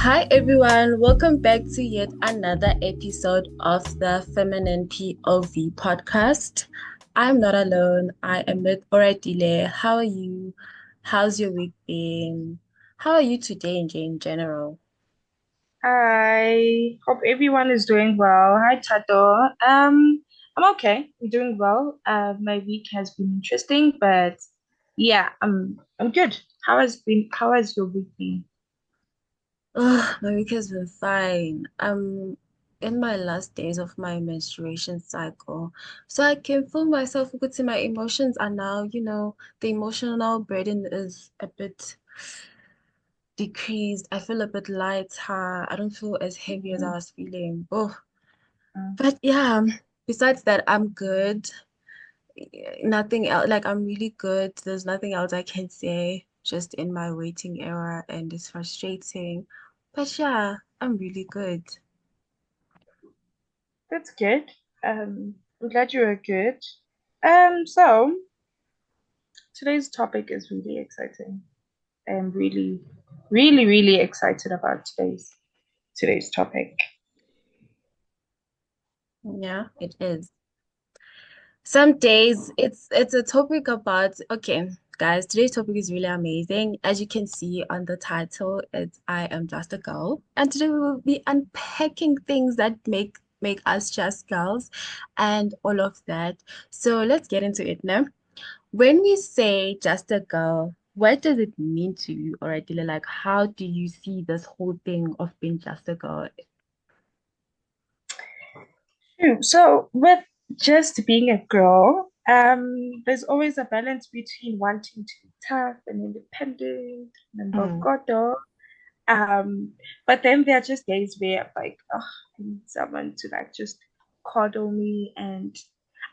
Hi everyone, welcome back to yet another episode of the Feminine POV podcast. I'm not alone. I am with Oradile. How are you? How's your week been? How are you today in general? I hope everyone is doing well. Hi, Tato. I'm okay. I'm doing well. My week has been interesting, but yeah, I'm good. How has your week been? Oh, my week has been fine. I'm in my last days of my menstruation cycle. So I can feel myself with my emotions are now, the emotional burden is a bit decreased. I feel a bit lighter. I don't feel as heavy as I Mm, was feeling. Oh, mm. but yeah, besides that, I'm good. Nothing else. Like, I'm really good. There's nothing else I can say. Just in my waiting era, and it's frustrating. But yeah, I'm really good. That's good. I'm glad you are good. So today's topic is really exciting. I'm really excited about today's topic. Yeah, it is. Some days it's a topic about, okay, guys, today's topic is really amazing. As you can see on the title, it's I am just a girl. And today we will be unpacking things that make us just girls and all of that. So let's get into it now. When we say just a girl, what does it mean to you, or ideally, like how do you see this whole thing of being just a girl? So with just being a girl, there's always a balance between wanting to be tough and independent and Mm, bogodo. But then there are just days where I'm like, oh, I need someone to like just coddle me and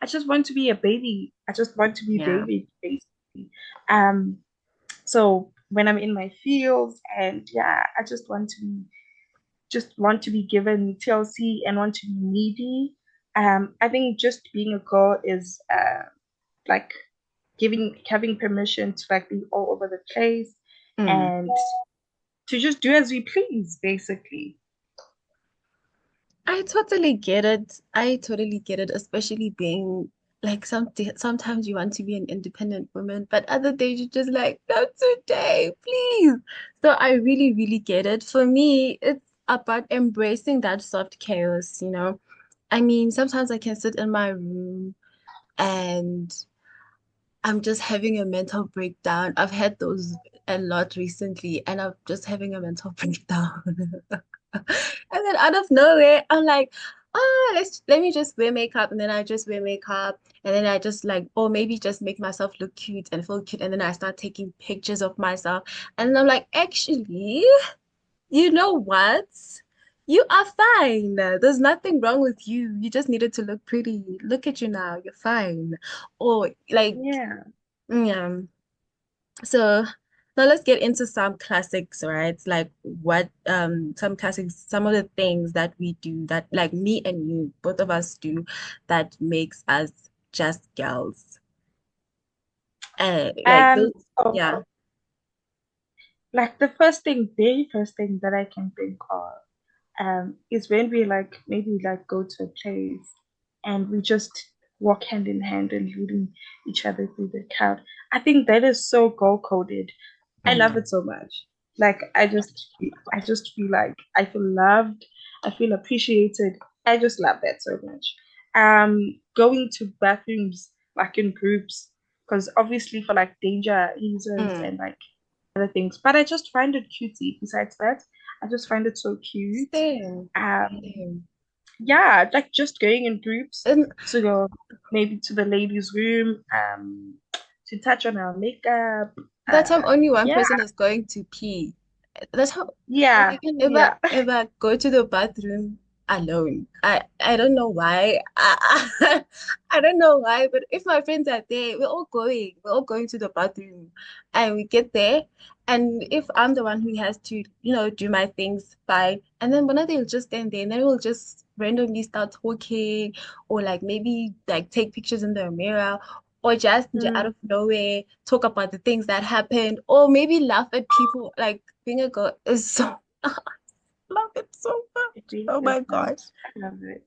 I just want to be a baby. I just want to be yeah. baby, basically. Um, so when I'm in my fields and yeah, I just want to be given TLC and want to be needy. I think just being a girl is like giving having permission to like be all over the place Mm. and to just do as we please, basically. I totally get it. I totally get it, especially being like sometimes you want to be an independent woman, but other days you're just like, not today, please. So I really, really get it. For me, it's about embracing that soft chaos. I mean, sometimes I can sit in my room and I'm just having a mental breakdown. I've had those a lot recently, and I'm just having a mental breakdown. And then out of nowhere, I'm like, oh, let me just wear makeup. And then I just wear makeup. And then I just like, or maybe just make myself look cute and feel cute. And then I start taking pictures of myself. And I'm like, actually, you know what? You are fine. There's nothing wrong with you. You just needed to look pretty. Look at you now. You're fine. Or like, Yeah. yeah. So now let's get into some classics, right? Like what some classics, some of the things that we do that like me and you, both of us do that makes us just girls. Like those, So yeah. like the very first thing that I can think of is when we like maybe like go to a place and we just walk hand in hand and leading each other through the crowd. I think that is so goal coded. I love Mm. it so much. Like I just feel like I feel loved. I feel appreciated. I just love that so much. Going to bathrooms like in groups because obviously for like danger reasons Mm. and like other things. But I just find it cutesy. Besides that, I just find it so cute. Same. Um, Same. yeah, like just going in groups And to go maybe to the ladies' room, to touch on our makeup. that time only one Yeah, person is going to pee. That's how like I yeah, can never yeah. ever go to the bathroom alone. I don't know why. I don't know why, but if my friends are there, we're all going. We're all going to the bathroom, and we get there. And if I'm the one who has to, do my things, fine. And then one of them will just stand there, and then we'll just randomly start talking, or like maybe like take pictures in the mirror, or just out Mm. of nowhere talk about the things that happened, or maybe laugh at people. Like being a girl is so it so It much. really Oh my doesn't. gosh. I love it.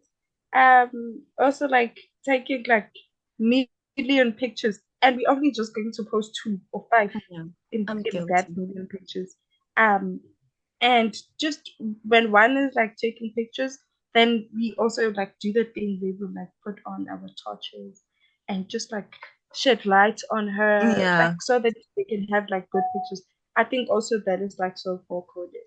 Also like taking like million pictures, and we're only just going to post 2 or 5 Yeah, I'm in that guilty. million pictures. Um, and just when one is like taking pictures, then we also like do the thing where we like put on our torches and just like shed light on her, Yeah, like so that we can have like good pictures. I think also that is like so full coded.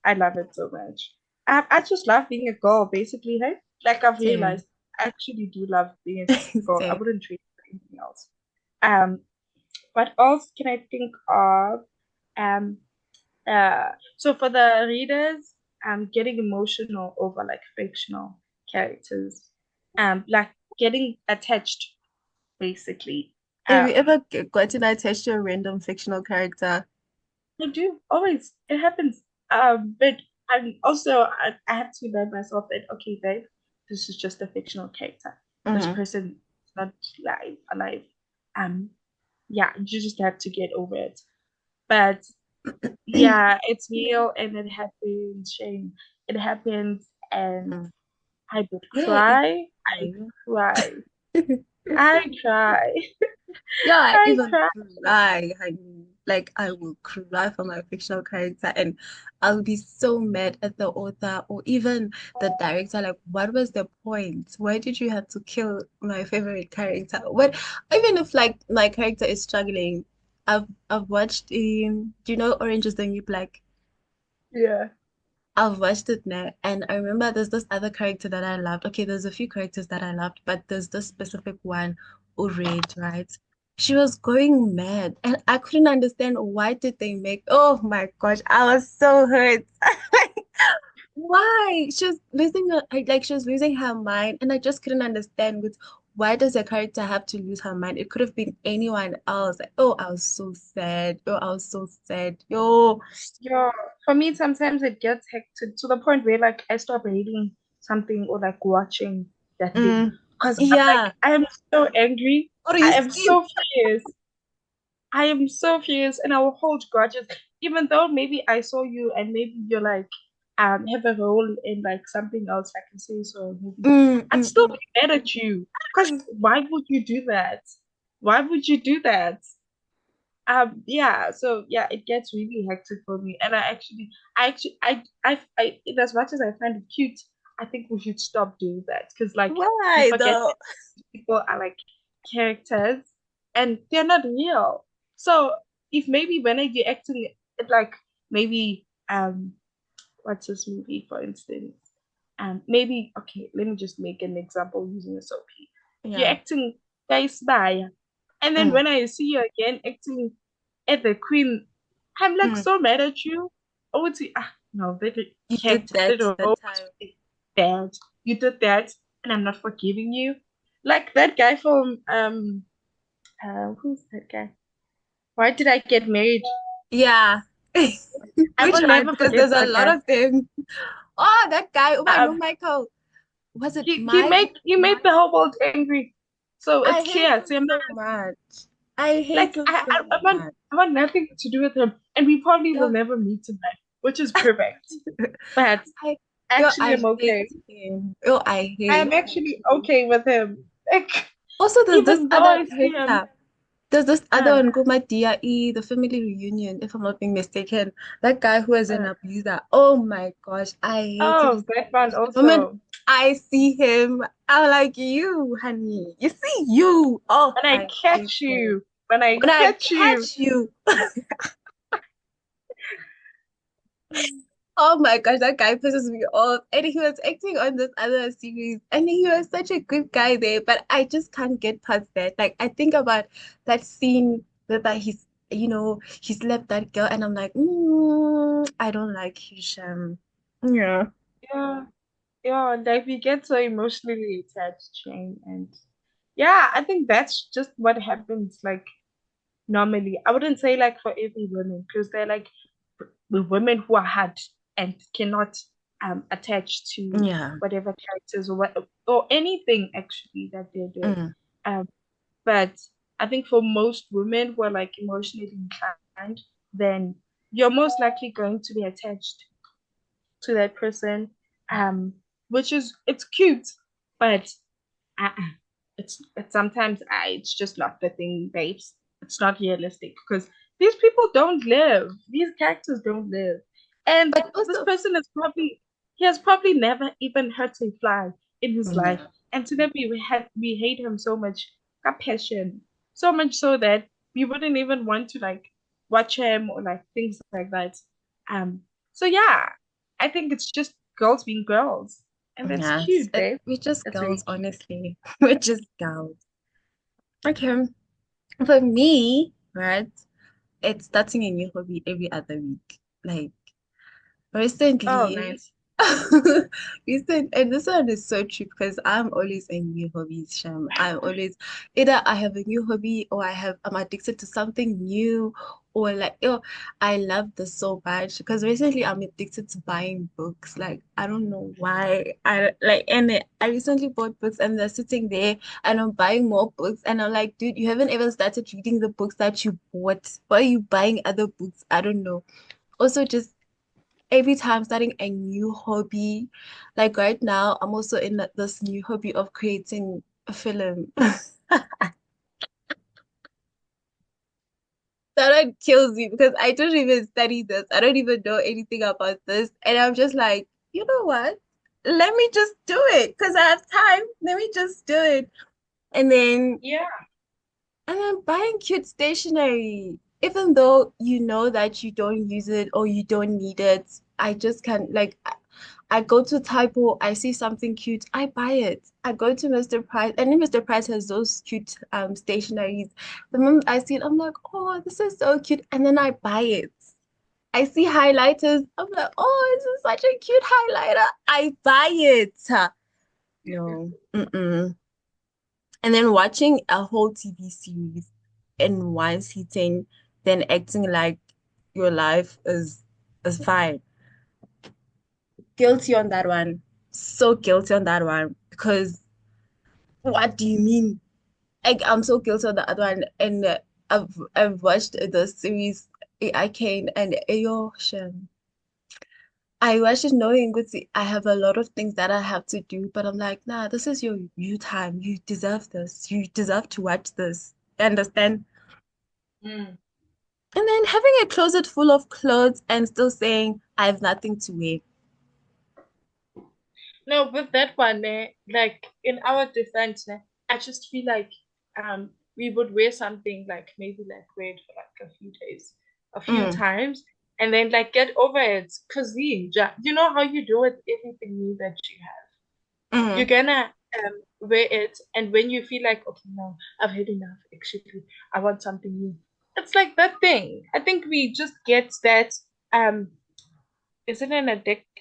I love it so much. I just love being a girl, basically. Hey, like I've same. realized I actually do love being a girl. I Same. wouldn't trade it for anything else. Um, what else can I think of? Um, so for the readers, getting emotional over like fictional characters, like getting attached, basically. Have you Um, ever gotten attached to a random fictional character? I do always. It happens. But I'm also I have to remind myself that okay, babe, this is just a fictional character. This Mm-hmm. person is not alive. Um, yeah, you just have to get over it. But yeah, it's real and it happens, Shane. It happens, and Mm. I would Yeah, it cry. I is. cry. I cry. Yeah, I I even cry. cry, honey. Like I will cry for my fictional character and I'll be so mad at the author or even the director. Like, what was the point? Why did you have to kill my favorite character? What even if like my character is struggling, I've watched do you know Orange is the New Black? Yeah. I've watched it now, and I remember there's this other character that I loved. Okay, there's a few characters that I loved, but there's this specific one, Ured, right? She was going mad, and I couldn't understand why did they make. Oh my gosh, I was so hurt. Why? She was losing her, like she was losing her mind, and I just couldn't understand with why does a character have to lose her mind? It could have been anyone else. Like, oh, I was so sad. Oh, I was so sad. Yo. Yeah, for me, sometimes it gets hectic to the point where like I stop reading something or like watching that thing Mm, because I'm like yeah. I am so angry. Or I you am skip. so furious. I am so furious, and I will hold grudges, even though maybe I saw you and maybe you're like have a role in like something else, like a series or a movie. I'd still Mm. be mad at you because why would you do that? Why would you do that? Yeah, so yeah, it gets really hectic for me. And in as much as I find it cute, I think we should stop doing that because like we Why forget though? that people are like characters and they're not real. So if maybe when you're acting it like maybe what's this movie for instance? Maybe okay, let me just make an example using a soapy. You're Yeah. acting guys by and then Mm. when I see you again acting at the queen, I'm like Mm. so mad at you. Oh, it's no, that You did character, that that role that was time. really bad. You did that, and I'm not forgiving you. Like that guy from who's that guy? Why did I get married? Yeah. I Which will one? never Because forget there's a that lot guy. of them. Oh, that guy. Oh, I know Um, Michael. Was it he Mike? made he made Mike? the whole world angry. So I it's hate clear. him So I'm not so much. I hate like him so much. I want nothing to do with him, and we probably will Yo, never meet tonight, which is perfect. But I, actually, I I'm hate okay. him. Yo, I I am hate actually okay with him. Like, Also, there's this even though other I see him, character. There's this other uh, one, Goma DIE, the family reunion, if I'm not being mistaken. That guy who is an uh, abuser. Oh my gosh, I hate him oh, so that much. one The moment also. I see him, I'm like, you, honey. You see you. Oh, When I I hate catch him. you, when I When I catch you, catch you, oh my gosh, that guy pisses me off. And he was acting on this other series, and he was such a good guy there, but I just can't get past that. Like, I think about that scene that he slept that girl, and I'm like, I don't like Hisham. Yeah. yeah, yeah, like we get so emotionally attached, Shane, and yeah, I think that's just what happens. Like normally, I wouldn't say like for every woman because they're like with women who are hard and cannot attach to Yeah. whatever characters or what or anything actually that they're doing. Mm. Um, but I think for most women who are like emotionally inclined, then you're most likely going to be attached to that person, um, which is it's cute, but uh-uh. It's sometimes it's just not the thing, babes. It's not realistic because these people don't live. These characters don't live. And But this also, person is probably he has probably never even hurt a fly in his life. yeah, And to them we hate him so much, got passion. So much so that we wouldn't even want to like watch him or like things like that. Um so yeah, I think it's just girls being girls. And that's yes, cute, babe. we're just That's very girls, cute. honestly. We're just girls. Okay, for me, right, it's starting a new hobby every other week. Like, Oh, recently, nice. and this one is so true because I'm always in new hobbies, Sham. I'm always either I have a new hobby or I'm addicted to something new, or like, I love this so much because recently I'm addicted to buying books. Like, I don't know why. I recently bought books and they're sitting there and I'm buying more books and I'm like, dude, you haven't even started reading the books that you bought. Why are you buying other books? I don't know. Also, just every time starting a new hobby, like right now, I'm also in this new hobby of creating a film. That one kills me because I don't even study this. I don't even know anything about this. And I'm just like, you know what? Let me just do it because I have time. Let me just do it. And then Yeah. And then buying cute stationery, even though you know that you don't use it or you don't need it, I just can't like I go to Typo, I see something cute, I buy it. I go to Mr. Price, and then Mr. Price has those cute stationeries. The moment I see it, I'm like, oh, this is so cute, and then I buy it. I see highlighters, I'm like, oh, this is such a cute highlighter. I buy it. No, mm-mm. And then watching a whole TV series in one sitting, then acting like your life is fine. Guilty on that one. So guilty on that one. Because what do you mean? Like I'm so guilty on the other one. And I've watched the series I can and Ayo Shem. I watched it knowing good. I have a lot of things that I have to do, but I'm like, nah, this is your you time. You deserve this. You deserve to watch this. Understand? Mm. And then having a closet full of clothes and still saying, I have nothing to wear. No, with that one, like in our defense, I just feel like we would wear something like maybe like wear it for like a few days, a few Mm, times, and then like get over it. Cause you know how you do with everything new that you have. You're mm, gonna wear it, and when you feel like, okay, no, I've had enough. Actually, I want something new. It's like that thing. I think we just get that is it an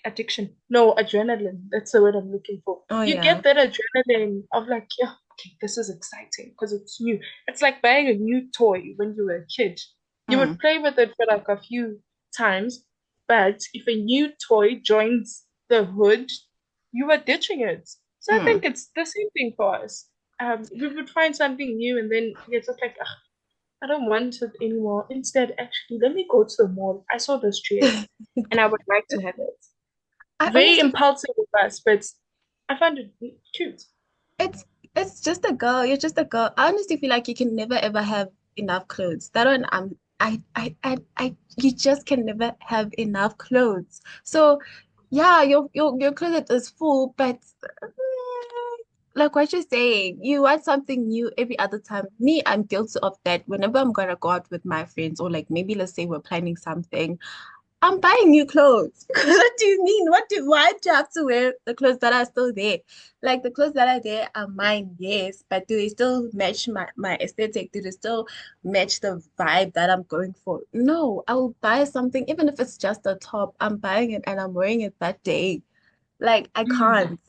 addiction? No, adrenaline. That's the word I'm looking for. oh, You yeah. get that adrenaline of like, yeah, okay, this is exciting because it's new. It's like buying a new toy when you were a kid. You Mm, would play with it for like a few times, but if a new toy joins the hood, you are ditching it. So I mm. think it's the same thing for us. We would find something new and then it's just like, "Ugh, I don't want it anymore. Instead, actually, let me go to the mall. I saw this dress and I would like to have it. I Very honestly, impulsive of us, but I found it cute. it's it's just a girl. You're just a girl. I honestly feel like you can never ever have enough clothes. That one, you just can never have enough clothes. So, yeah, your closet is full, but like what you're saying, you want something new every other time. Me, I'm guilty of that. Whenever I'm gonna go out with my friends, or like maybe let's say we're planning something, I'm buying new clothes. What do you mean? Why do you have to wear the clothes that are still there? Like the clothes that are there are mine, yes, but do they still match my aesthetic? Do they still match the vibe that I'm going for? No, I will buy something, even if it's just a top. I'm buying it and I'm wearing it that day. Like I Mm. can't.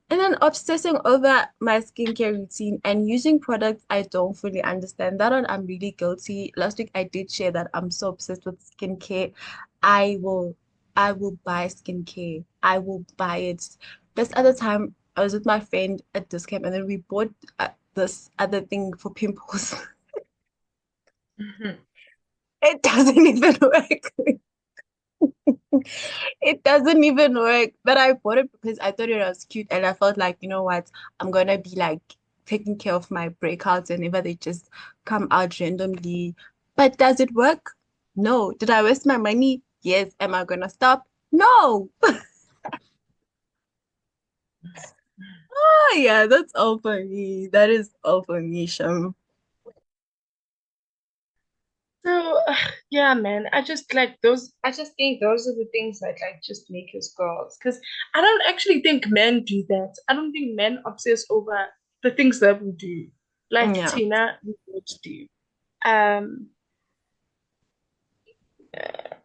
And then obsessing over my skincare routine and using products I don't fully understand. That one I'm really guilty. Last week I did share that I'm so obsessed with skincare. I will I will buy skincare. I will buy it. This other time I was with my friend at discount and then we bought this other thing for pimples. Mhm. It doesn't even work. It doesn't even work. But I bought it because I thought it was cute and I felt like, you know what, I'm gonna be like taking care of my breakouts whenever they just come out randomly. But does it work? No. Did I waste my money? Yes. Am I gonna stop? No. Oh yeah, that's all for me. That is all for me, Sham. So, yeah, man, I just like those. I just think those are the things that like just make us girls. Because I don't actually think men do that. I don't think men obsess over the things that we do. Like Yeah. Tina, we both do. Um, uh,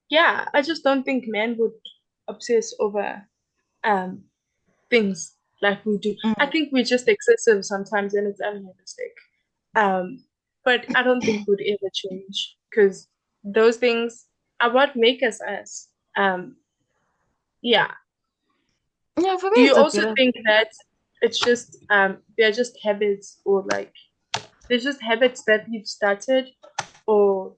yeah, I just don't think men would obsess over um things like we do. I Mm. think we're just excessive sometimes and it's unrealistic. Um, but I don't think would ever change because those things are what make us us. Yeah. Yeah, for me Do you it's a also bit of think that it's just they're just habits or like they're just habits that we've started or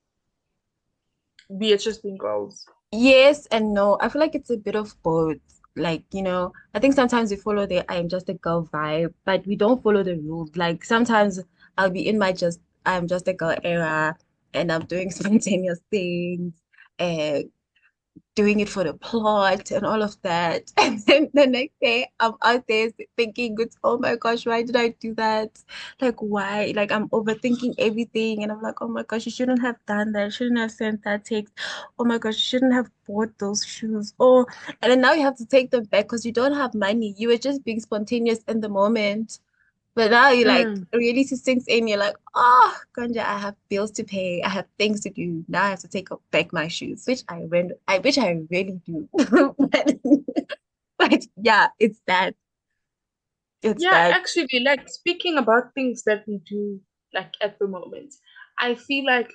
we are just being girls? yes and no. I feel like it's a bit of both. Like, I think sometimes we follow the I am just a girl vibe, but we don't follow the rules. Like sometimes I'll be in my just I'm just a girl era and I'm doing spontaneous things. And doing it for the plot and all of that. And then the next day, I'm out there thinking, oh my gosh, why did I do that? Like, why? Like, I'm overthinking everything. And I'm like, oh my gosh, you shouldn't have done that. You shouldn't have sent that text. Oh my gosh, you shouldn't have bought those shoes. Oh, and then now you have to take them back because you don't have money. You were just being spontaneous in the moment. But now you like Mm. reality sinks in. You're like, oh, Ganja, I have bills to pay. I have things to do. Now I have to take back my shoes, which I really do. But, but yeah, it's that. It's Yeah, that. actually, like speaking about things that we do like at the moment, I feel like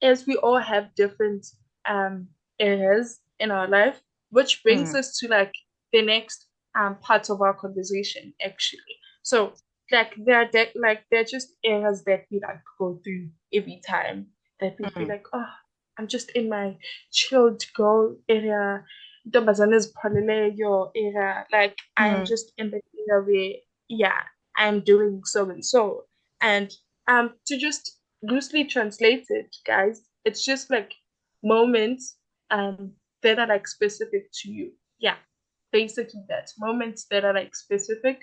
as we all have different areas in our life, which brings Mm, us to like the next part of our conversation, actually. So, like they're just areas that we like go through every time that we feel mm, like, oh, I'm just in my chilled girl area. Ntombazane your area. Like I'm mm, just in the area where yeah, I'm doing so and so. And to just loosely translate it, guys, it's just like moments that are like specific to you. Yeah, basically that. Moments that are like specific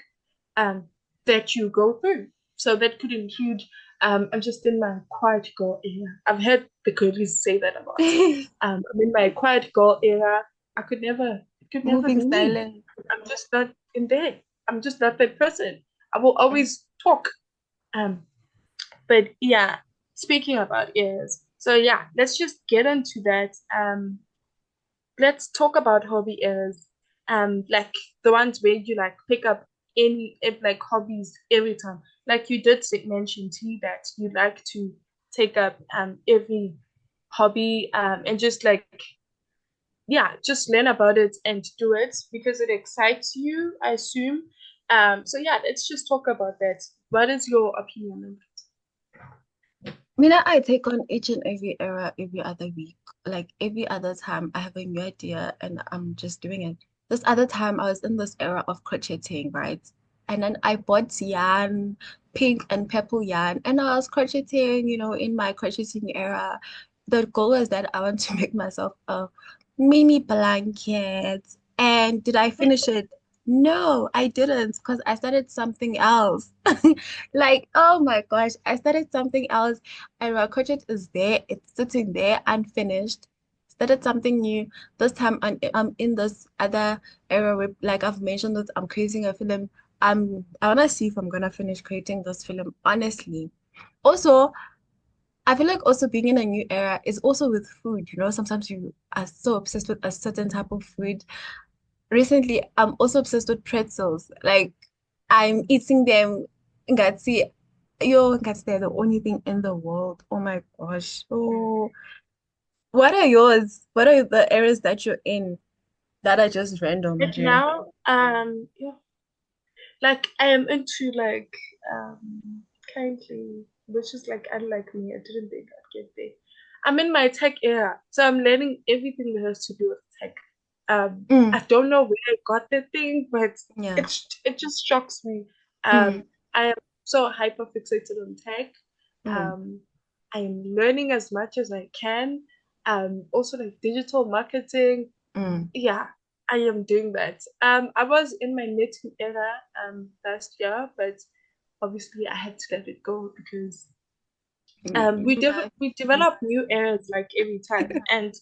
um that you go through. So that could include I'm just in my quiet girl era. I've heard the girlies say that a lot. mm. I'm in my quiet girl era. It could never Moving be me. silent. I'm just not in there. I'm just not that person. I will always talk. Um, but yeah, speaking about ears. So yeah, let's just get into that. Let's talk about hobby ears. Like the ones where you like pick up any like hobbies every time. Like you did mention T that you like to take up every hobby and just like yeah, just learn about it and do it because it excites you, I assume. So yeah, let's just talk about that. What is your opinion on I take on each and every era every other week. Like every other time I have a new idea and I'm just doing it. This other time I was in this era of crocheting, right? And then I bought yarn, pink and purple yarn, and I was crocheting, in my crocheting era. The goal is that I want to make myself a mini blanket. And did I finish it? No, I didn't because I started something else. Like, oh my gosh, I started something else and my crochet is there. It's sitting there unfinished. Started something new. This time I'm in this other era where, like I've mentioned that I'm creating a film. I wanna see if I'm gonna finish creating this film, honestly. Also, I feel like also being in a new era is also with food. Sometimes you are so obsessed with a certain type of food. Recently, I'm also obsessed with pretzels. Like I'm eating them. Ngatsi, ngatsi they're the only thing in the world. Oh my gosh. Oh, what are yours? What are the areas that you're in that are just random, it Jay? now? Yeah, like I am into like um kindly. which is like unlike me. I didn't think I'd get there. I'm in my tech era, so I'm learning everything that has to do with tech. I Mm, don't know where I got the thing, but yeah. it just shocks me. Mm, I am so hyper fixated on tech. mm, Um, I'm learning as much as I can. Also like digital marketing. mm, Yeah, I am doing that. I was in my knitting era last year, but obviously I had to let it go because life. we develop new areas like every time, and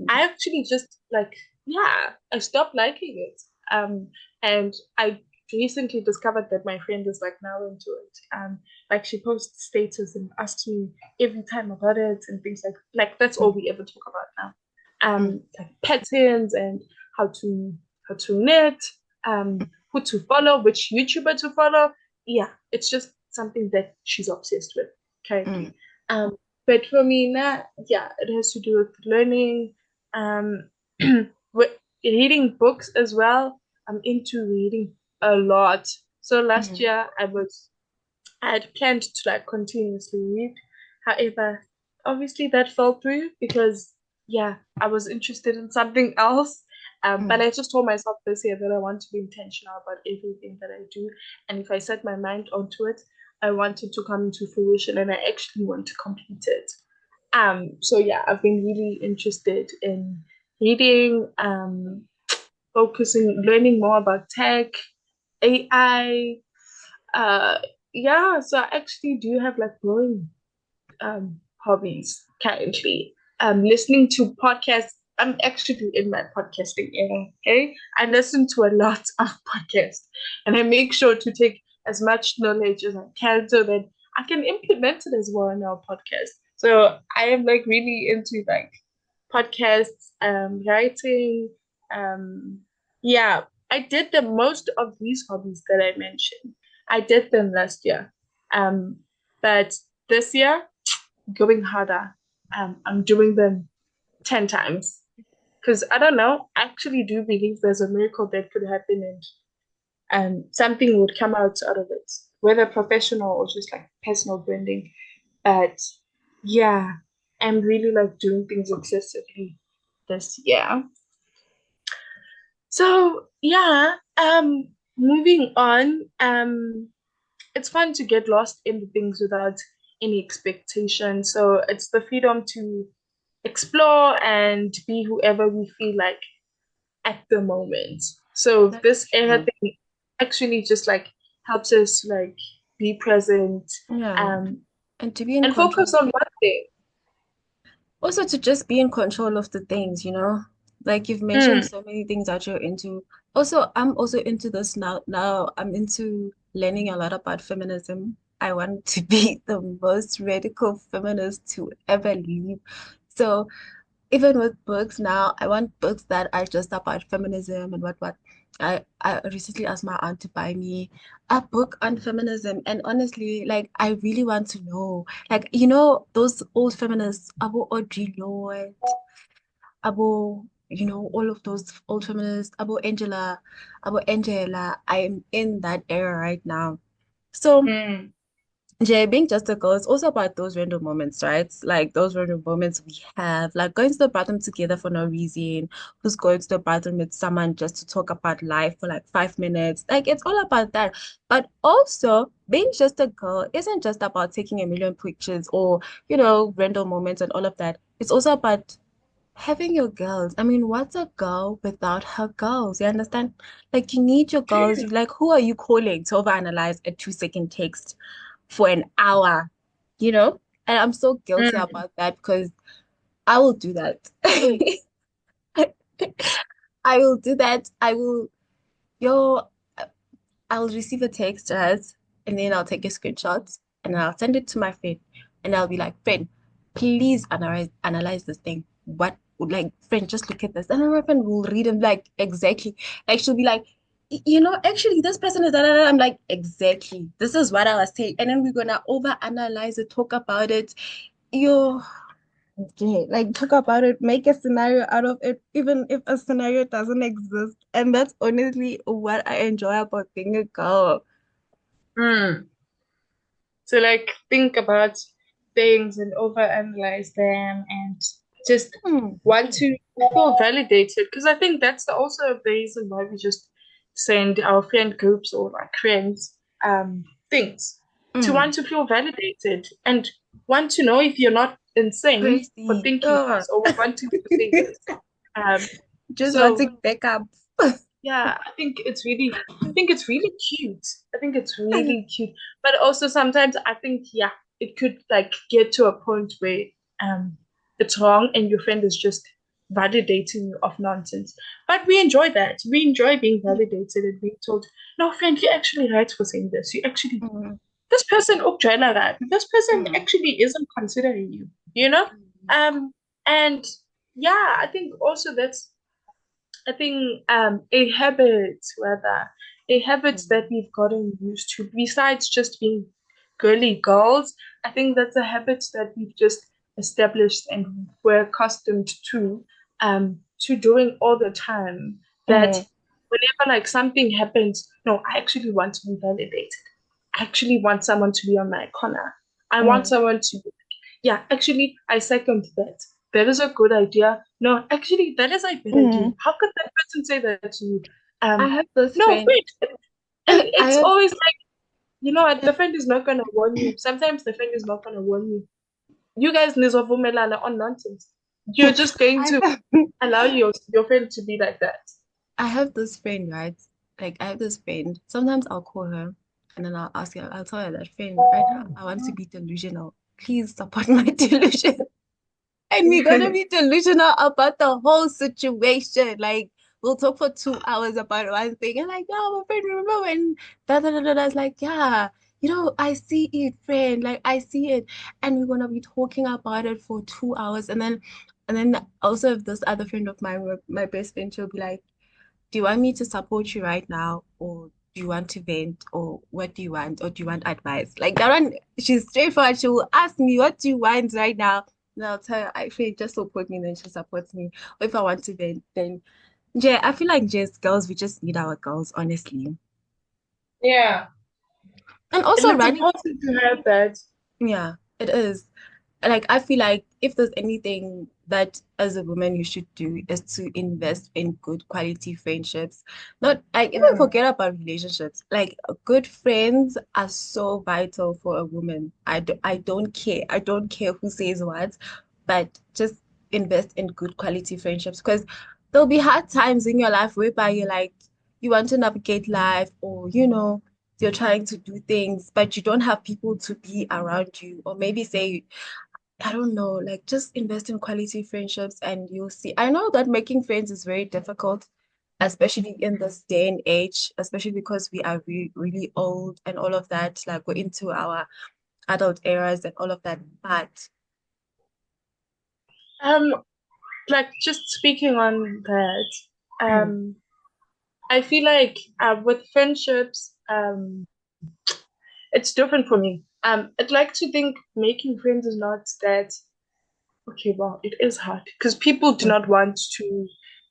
I actually just like, yeah, I stopped liking it. And I recently discovered that my friend is like now into it. Like she posts status and asks me every time about it and things like that's all Mm, we ever talk about now. mm, Like patterns and how to how to knit, who to follow, which YouTuber to follow. Yeah, it's just something that she's obsessed with mm, currently. Um, but for me now, yeah, it has to do with learning, um, with reading books as well. I'm into reading a lot. So last mm, year I had planned to like continuously read. However, obviously that fell through because yeah, I was interested in something else. But mm, I just told myself this year that I want to be intentional about everything that I do. And if I set my mind onto it, I want it to come into fruition and I actually want to complete it. So yeah, I've been really interested in reading, focusing, learning more about tech, AI. Uh, yeah, so I actually do have like growing hobbies currently. Listening to podcasts. I'm actually in my podcasting era. Okay, I listen to a lot of podcasts, and I make sure to take as much knowledge as I can so that I can implement it as well in our podcast. So I am like really into like podcasts, writing. Um, yeah, I did the most of these hobbies that I mentioned. I did them last year. Um, but this year, going harder. I'm doing them 10 times. Because I don't know, I actually do believe there's a miracle that could happen and something would come out of it, whether professional or just like personal branding. But yeah, I'm really like doing things excessively this year. So yeah, moving on. It's fun to get lost in the things without any expectation. So it's the freedom to explore and be whoever we feel like at the moment. So that's this era true. thing actually just like helps us like be present Yeah. um And to be in and focus control. on one thing. Also to just be in control of the things, you know? Like you've mentioned Mm, so many things that you're into. Also, I'm also into this now. Now I'm into learning a lot about feminism. I want to be the most radical feminist to ever live. So even with books now, I want books that are just about feminism and what. I recently asked my aunt to buy me a book on feminism, and honestly, like I really want to know, like you know, those old feminists, Abu Audre Lorde, Abu, you know, all of those old feminists, Abu Angela. I'm in that era right now, so. mm, Jay, being just a girl, it's also about those random moments, right? Like those random moments we have, like going to the bathroom together for no reason, who's going to the bathroom with someone just to talk about life for like 5 minutes. Like it's all about that. But also, being just a girl isn't just about taking a million pictures or, you know, random moments and all of that. It's also about having your girls. I mean, what's a girl without her girls? You understand? Like you need your girls. You like, who are you calling to overanalyze a 2 second text for an hour? You know? And I'm so guilty mm, about that because I will do that. I will do that. Yo, I'll receive a text as, and then I'll take a screenshot and I'll send it to my friend, and I'll be like, friend, please analyze this thing. What like friend, just look at this. And then my friend will read and like exactly. Like she'll be like, you know, actually this person is that. I'm like, exactly. This is what I was saying. And then we're gonna over analyze it, talk about it. You okay, like talk about it, make a scenario out of it, even if a scenario doesn't exist. And that's honestly what I enjoy about being a girl. mm. So like think about things and overanalyze them and just Mm, want to feel validated. Because I think that's also the reason why we just send our friend groups or like friends things to mm. want to feel validated and want to know if you're not insane for Crazy. thinking Oh. this or wanting to say this. Um, Just so wanting backup. yeah, I think it's really cute. I think it's really cute. But also sometimes I think, yeah, it could like get to a point where um it's wrong and your friend is just validating you of nonsense. But we enjoy that. We enjoy being validated and being told, no, friend, you're actually right for saying this. You actually Mm, this person ook join that. This person mm, actually isn't considering you, you know? mm, Um and yeah, I think also that's I think a habit, rather, a habit that mm, we've gotten used to, besides just being girly girls, I think that's a habit that we've just established and we're accustomed to doing all the time. That mm, whenever like something happens, no, I actually want to be validated. I actually want someone to be on my corner. I want mm, someone to yeah, actually, I second that. That is a good idea. No, actually, that is a bad idea. mm. How could that person say that to you? I have this No, friend. wait. And I it's have. always like, you know what, the friend is not gonna warn you. Sometimes the friend is not gonna warn you. You guys nizovumelana on nonsense. You're just going I to have. allow your friend to be like that. I have this friend, right? Like I have this friend. Sometimes I'll call her and then I'll ask her, I'll tell her that friend, right now, I want to be delusional. Please support my delusion. And we're gonna be delusional about the whole situation. Like we'll talk for 2 hours about one thing. And like, oh, my friend, remember when da da da da da? It's like, yeah, I see it, friend. Like I see it. And we're gonna be talking about it for 2 hours. And then also if this other friend of mine, my best friend, she'll be like, do you want me to support you right now, or do you want to vent, or what do you want, or do you want advice? Like that one, she's straightforward. She will ask me, what do you want right now? And I'll tell her, actually, just support me, then she supports me. Or if I want to vent, then yeah, I feel like just girls, we just need our girls, honestly. Yeah. And And also it's running, important to have that. yeah, it is. Like I feel like if there's anything that as a woman you should do is to invest in good quality friendships. Not like even Mm. forget about relationships. Like good friends are so vital for a woman. I don't care. I don't care who says what, but just invest in good quality friendships because there'll be hard times in your life whereby you're like you want to navigate life, or you're trying to do things but you don't have people to be around you, or maybe say I don't know, like just invest in quality friendships and you'll see. I know that making friends is very difficult, especially in this day and age, especially because we are really old and all of that, like we're into our adult eras and all of that. But Um, like just speaking on that, mm, um, I feel like with friendships, it's different for me. I'd like to think making friends is not that okay. Well, it is hard because mm,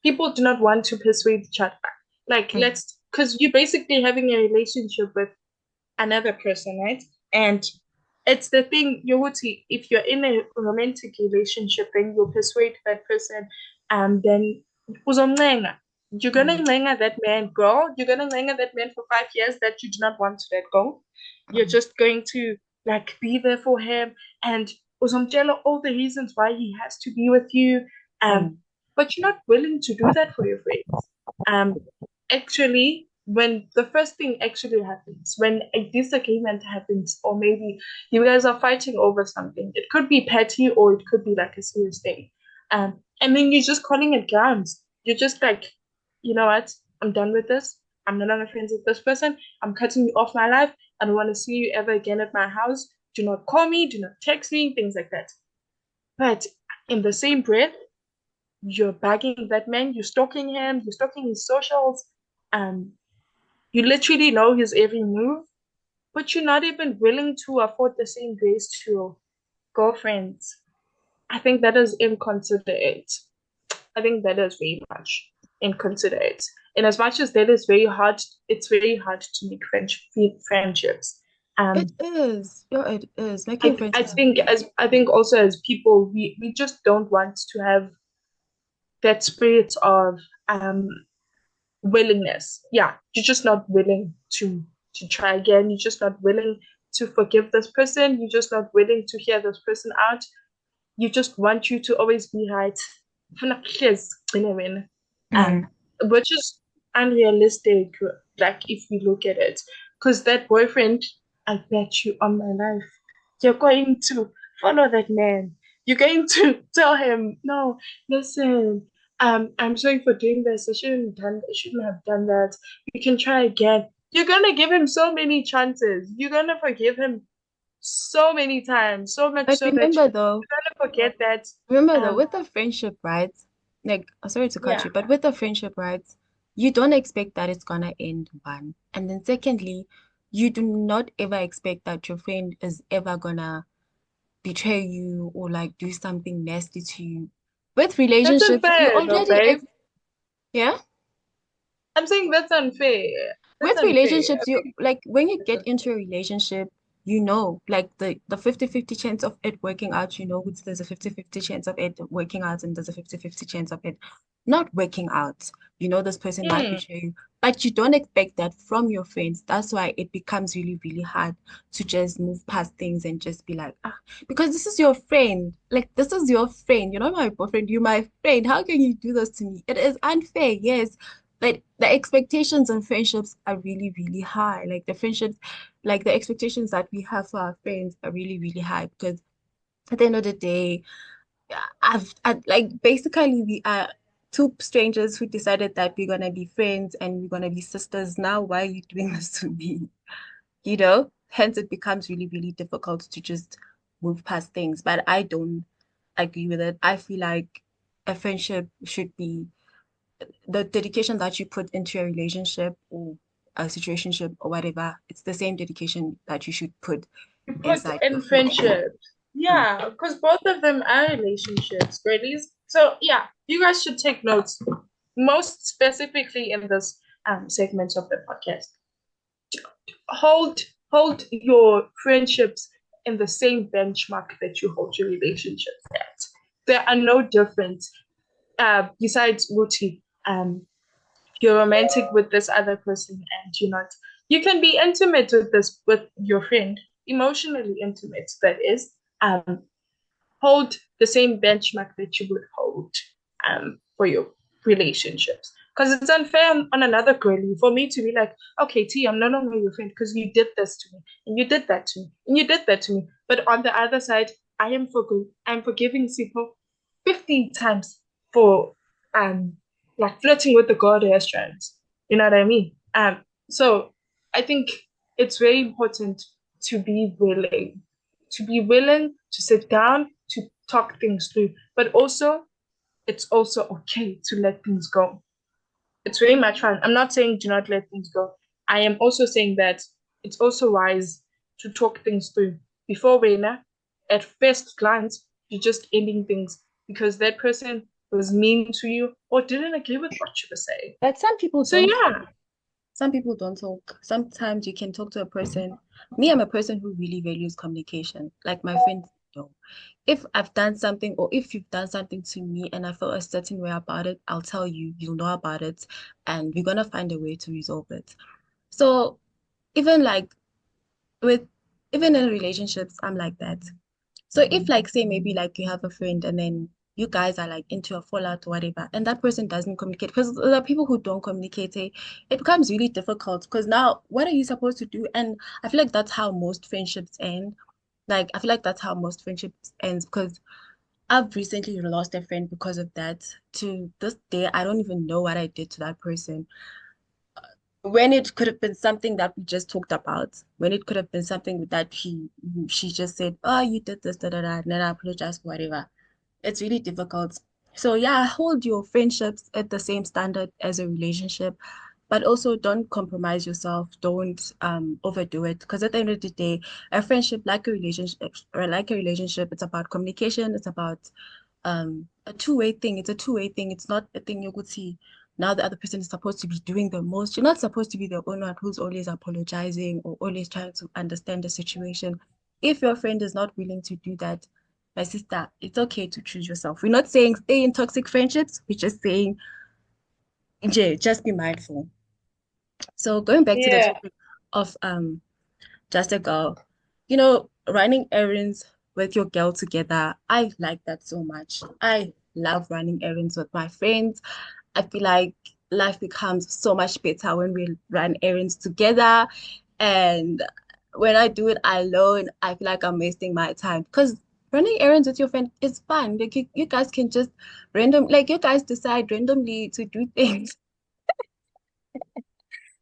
people do not want to persuade each other. Like mm, let's because you're basically having a relationship with another person, right? And it's the thing, Yoguti, if you're in a romantic relationship, then you'll persuade that person, then uzomncenga. You're gonna mm, ncenga that man, girl. You're gonna ncenga that man for 5 years that you do not want to let go. You're mm, just going to like be there for him and uzomtshela all the reasons why he has to be with you. Um, mm, but you're not willing to do that for your friends. Um, actually, when the first thing actually happens, when a disagreement happens, or maybe you guys are fighting over something, it could be petty or it could be like a serious thing. And then you're just calling it grounds. You're just like, you know what? I'm done with this. I'm no longer friends with this person. I'm cutting you off my life. I don't want to see you ever again at my house. Do not call me. Do not text me. Things like that. But in the same breath, you're bagging that man. You're stalking him. You're stalking his socials. Um, you literally know his every move, but you're not even willing to afford the same grace to your girlfriends. I think that is inconsiderate. I think that is very much inconsiderate. And as much as that is very hard, it's very hard to make friendships. It Um, is. Yeah, it is. Making friends is I think also as people, we just don't want to have that spirit of willingness. Yeah, you're just not willing to try again. You're just not willing to forgive this person. You're just not willing to hear this person out. You just want you to always be right. mm. Which is unrealistic, like if we look at it. Because that boyfriend, I bet you on my life, you're going to follow that man. You're going to tell him, no, listen, I'm sorry for doing this. I shouldn't have done that. You can try again. You're gonna give him so many chances. You're gonna forgive him so many times, so much But so that though, you're gonna forget that. remember though, Um, with the friendship, right? Like, sorry to cut yeah, you, but with the friendship, right? You don't expect that it's gonna end one. And then secondly, you do not ever expect that your friend is ever gonna betray you or like do something nasty to you. With that's relationships, you unfair, though, already babe. yeah. I'm saying that's unfair. That's With unfair. I relationships, you think like when you that's get unfair. into a relationship, you know, like the 50-50 chance of it working out, you know, there's a 50-50 chance of it working out and there's a 50-50 chance of it not working out. You know, this person might Hmm. betray you, but you don't expect that from your friends. That's why it becomes really, really hard to just move past things and just be like, ah, because this is your friend. Like, this is your friend. You're not my boyfriend, you're my friend. How can you do this to me? It is unfair, yes, like the expectations on friendships are really, really high. Like the friendships, like the expectations that we have for our friends are really, really high because at the end of the day, like basically we are two strangers who decided that we're gonna be friends and we're gonna be sisters. Now, why are you doing this to me? You know? Hence it becomes really, really difficult to just move past things. But I don't agree with it. I feel like a friendship should be the dedication that you put into a relationship or a situationship or whatever, it's the same dedication that you should put You put inside your in friendship. friendships. Mm. Yeah, because both of them are relationships, girlies. So yeah, you guys should take notes, most specifically in this segment of the podcast. Hold hold your friendships in the same benchmark that you hold your relationships at. There are no difference. Besides Wuti, you're romantic with this other person and you're not. You can be intimate with your friend, emotionally intimate, that is. Hold the same benchmark that you would hold for your relationships. Because it's unfair on another girlie for me to be like, okay, T, I'm no longer your friend because you did this to me, and you did that to me, and you did that to me. But on the other side, I'm forgiving Sipo 50 times for um like flirting with the girl restaurants. You know what I mean? So I think it's very important to be willing to sit down to talk things through, but also it's also okay to let things go. It's very much fun. I'm not saying do not let things go. I am also saying that it's also wise to talk things through before when at first glance you're just ending things because that person was mean to you or didn't agree with what you were saying. But some people So don't talk. yeah, Some people don't talk. Sometimes you can talk to a person. Me, I'm a person who really values communication. Like my friends know. If I've done something or if you've done something to me and I feel a certain way about it, I'll tell you, you'll know about it, and we're gonna find a way to resolve it. So even like with even in relationships, I'm like that. So if like say maybe like you have a friend and then you guys are like into a fallout or whatever, and that person doesn't communicate, because there are people who don't communicate, it becomes really difficult because now what are you supposed to do? And I feel like that's how most friendships end. Like I feel like that's how most friendships ends because I've recently lost a friend because of that. To this day, I don't even know what I did to that person when it could have been something that we just talked about, when it could have been something that she just said, oh, you did this, da da da, and then I apologize for whatever. It's really difficult. So yeah, hold your friendships at the same standard as a relationship, but also don't compromise yourself. Don't overdo it. Because at the end of the day, a friendship like a relationship or like a relationship, it's about communication, it's about a two-way thing. It's a two-way thing. It's not a thing you could see. now the other person is supposed to be doing the most. You're not supposed to be the only one who's always apologizing or always trying to understand the situation. If your friend is not willing to do that, my sister, it's okay to choose yourself. We're not saying stay in toxic friendships. We're just saying, Jay, just be mindful. So going back to the Yeah. topic of just a girl, running errands with your girl together. I like that so much. I love running errands with my friends. I feel like life becomes so much better when we run errands together. And when I do it alone, I feel like I'm wasting my time because running errands with your friend is fun. Like you guys can just you guys decide randomly to do things.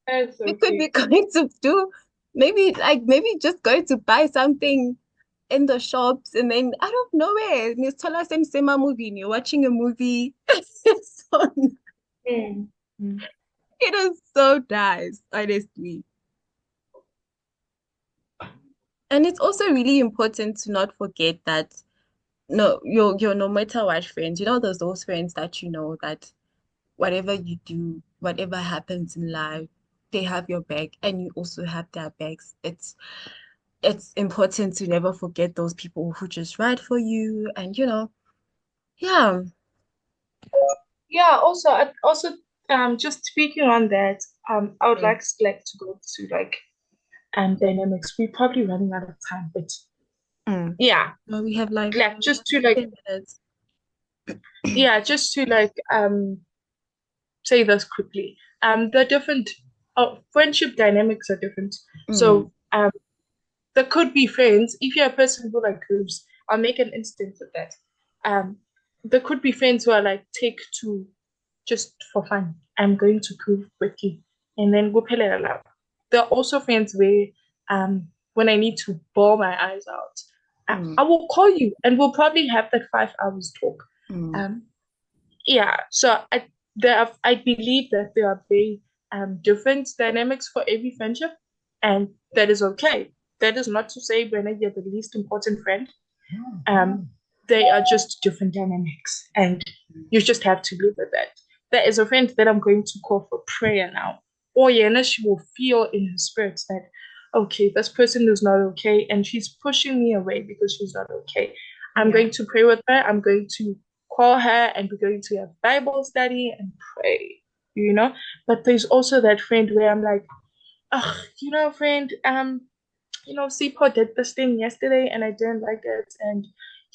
That's We so could be cute. going to do maybe just going to buy something in the shops and then out of nowhere, Miss Tola sends Sema movie and you're watching a movie. So, Mm. Mm. it is so nice, honestly. And it's also really important to not forget that no, you're no matter what friends, there's those friends that that whatever you do, whatever happens in life, they have your back and you also have their backs. It's important to never forget those people who just ride for you and yeah. Yeah, also just speaking on that, I would Mm, like to go to like dynamics. We're probably running out of time, but mm. yeah, No, we have like like just to like 10 minutes. yeah, just to like say this quickly. The different friendship dynamics are different. Mm, So there could be friends. If you're a person who like groups, I'll make an instance of that. Um, there could be friends who are like take to just for fun. I'm going to prove with you, and then go pele love. There are also friends where when I need to bawl my eyes out, I mm, will call you and we'll probably have that 5 hours talk. mm. Um, yeah, so I believe that there are very different dynamics for every friendship, and that is okay. That is not to say when you're the least important friend. Um, they are just different dynamics, and you just have to live with that. There is a friend that I'm going to call for prayer now. Or Yana, she will feel in her spirit that, okay, this person is not okay, and she's pushing me away because she's not okay. I'm Yeah. going to pray with her. I'm going to call her, and we're going to have Bible study and pray. You know, but there's also that friend where I'm like, oh, friend, Seaport did this thing yesterday and I didn't like it. And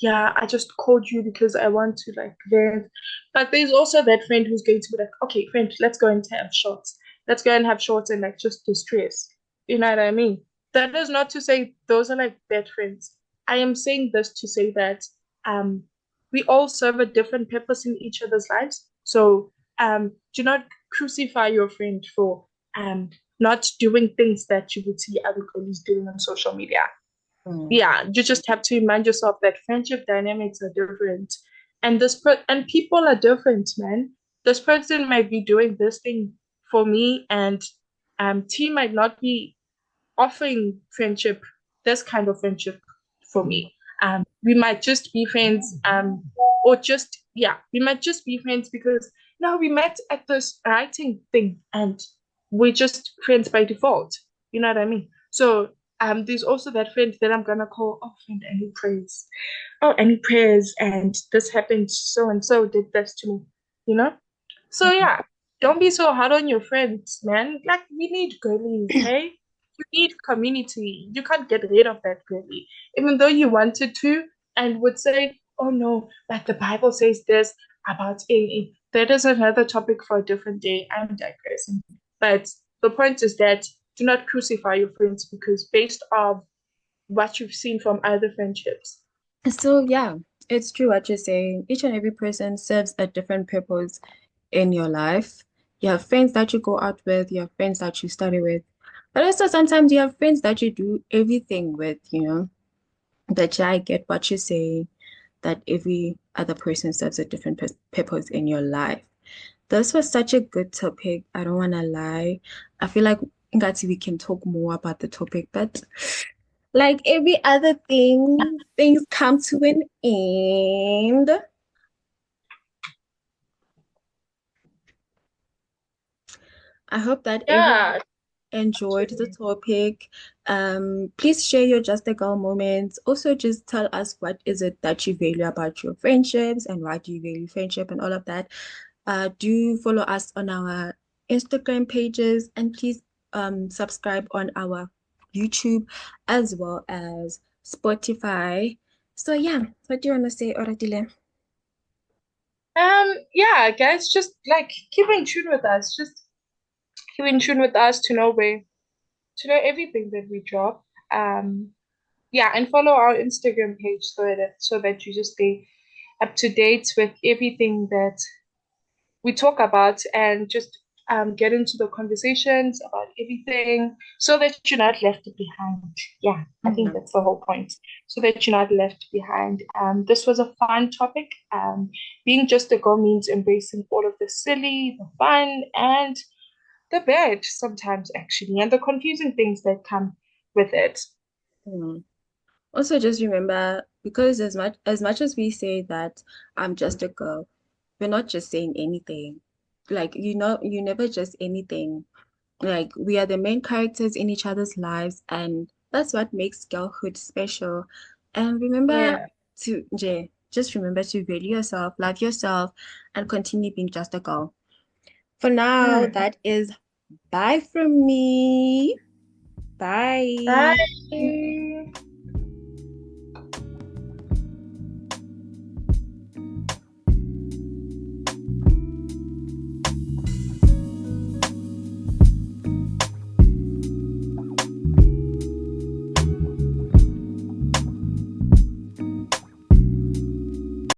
yeah, I just called you because I want to like vent. But there's also that friend who's going to be like, okay, friend, let's go and have shots. Let's go and have shots and like just distress. You know what I mean? That is not to say those are like bad friends. I am saying this to say that um we all serve a different purpose in each other's lives. So do not crucify your friend for um not doing things that you would see other colleagues doing on social media. Mm. Yeah, you just have to remind yourself that friendship dynamics are different, and and people are different, man. This person might be doing this thing for me, and T might not be offering friendship, this kind of friendship for Mm. me. We might just be friends, or just yeah, we might just be friends because now we met at this writing thing and we're just friends by default. You know what I mean? So there's also that friend that I'm gonna call, oh friend, any prayers. Oh, any prayers, and this happened, so and so did this to me, you know? So yeah, don't be so hard on your friends, man. Like we need girlies, hey? You need community. You can't get rid of that girly. Even though you wanted to and would say, oh no, but the Bible says this about AA. That is another topic for a different day. I'm digressing. But the point is that do not crucify your friends because based on what you've seen from other friendships. So yeah, it's true what you're saying. Each and every person serves a different purpose in your life. You have friends that you go out with, you have friends that you study with, but also sometimes you have friends that you do everything with. That I get what you're saying, that every other person serves a different purpose in your life. This was such a good topic. I don't want to lie. I feel like Ngati, we can talk more about the topic, but like every other thing, things come to an end. I hope that everyone Yeah, enjoyed the absolutely. topic. Please share your just a girl moments. Also, just tell us what is it that you value about your friendships and why do you value friendship and all of that. Do follow us on our Instagram pages and please subscribe on our YouTube as well as Spotify. So yeah, what do you want to say, Oratile? Yeah, guys, just like keep in tune with us. Just keep in tune with us to know everything that we drop. Yeah, and follow our Instagram page so that you just stay up to date with everything that we talk about and just get into the conversations about everything so that you're not left behind. Yeah, I think Mhm. that's the whole point. So that you're not left behind. This was a fun topic. Being just a girl means embracing all of the silly, the fun, and the bad sometimes, actually, and the confusing things that come with it. Mhm. Also, just remember, because as much as we say that I'm just a girl, we're not just saying anything. Like, you never just anything. Like, we are the main characters in each other's lives, and that's what makes girlhood special. And remember Yeah. just remember to value yourself, love yourself, and continue being just a girl. For now, Mm. that is bye from me. Bye. Bye.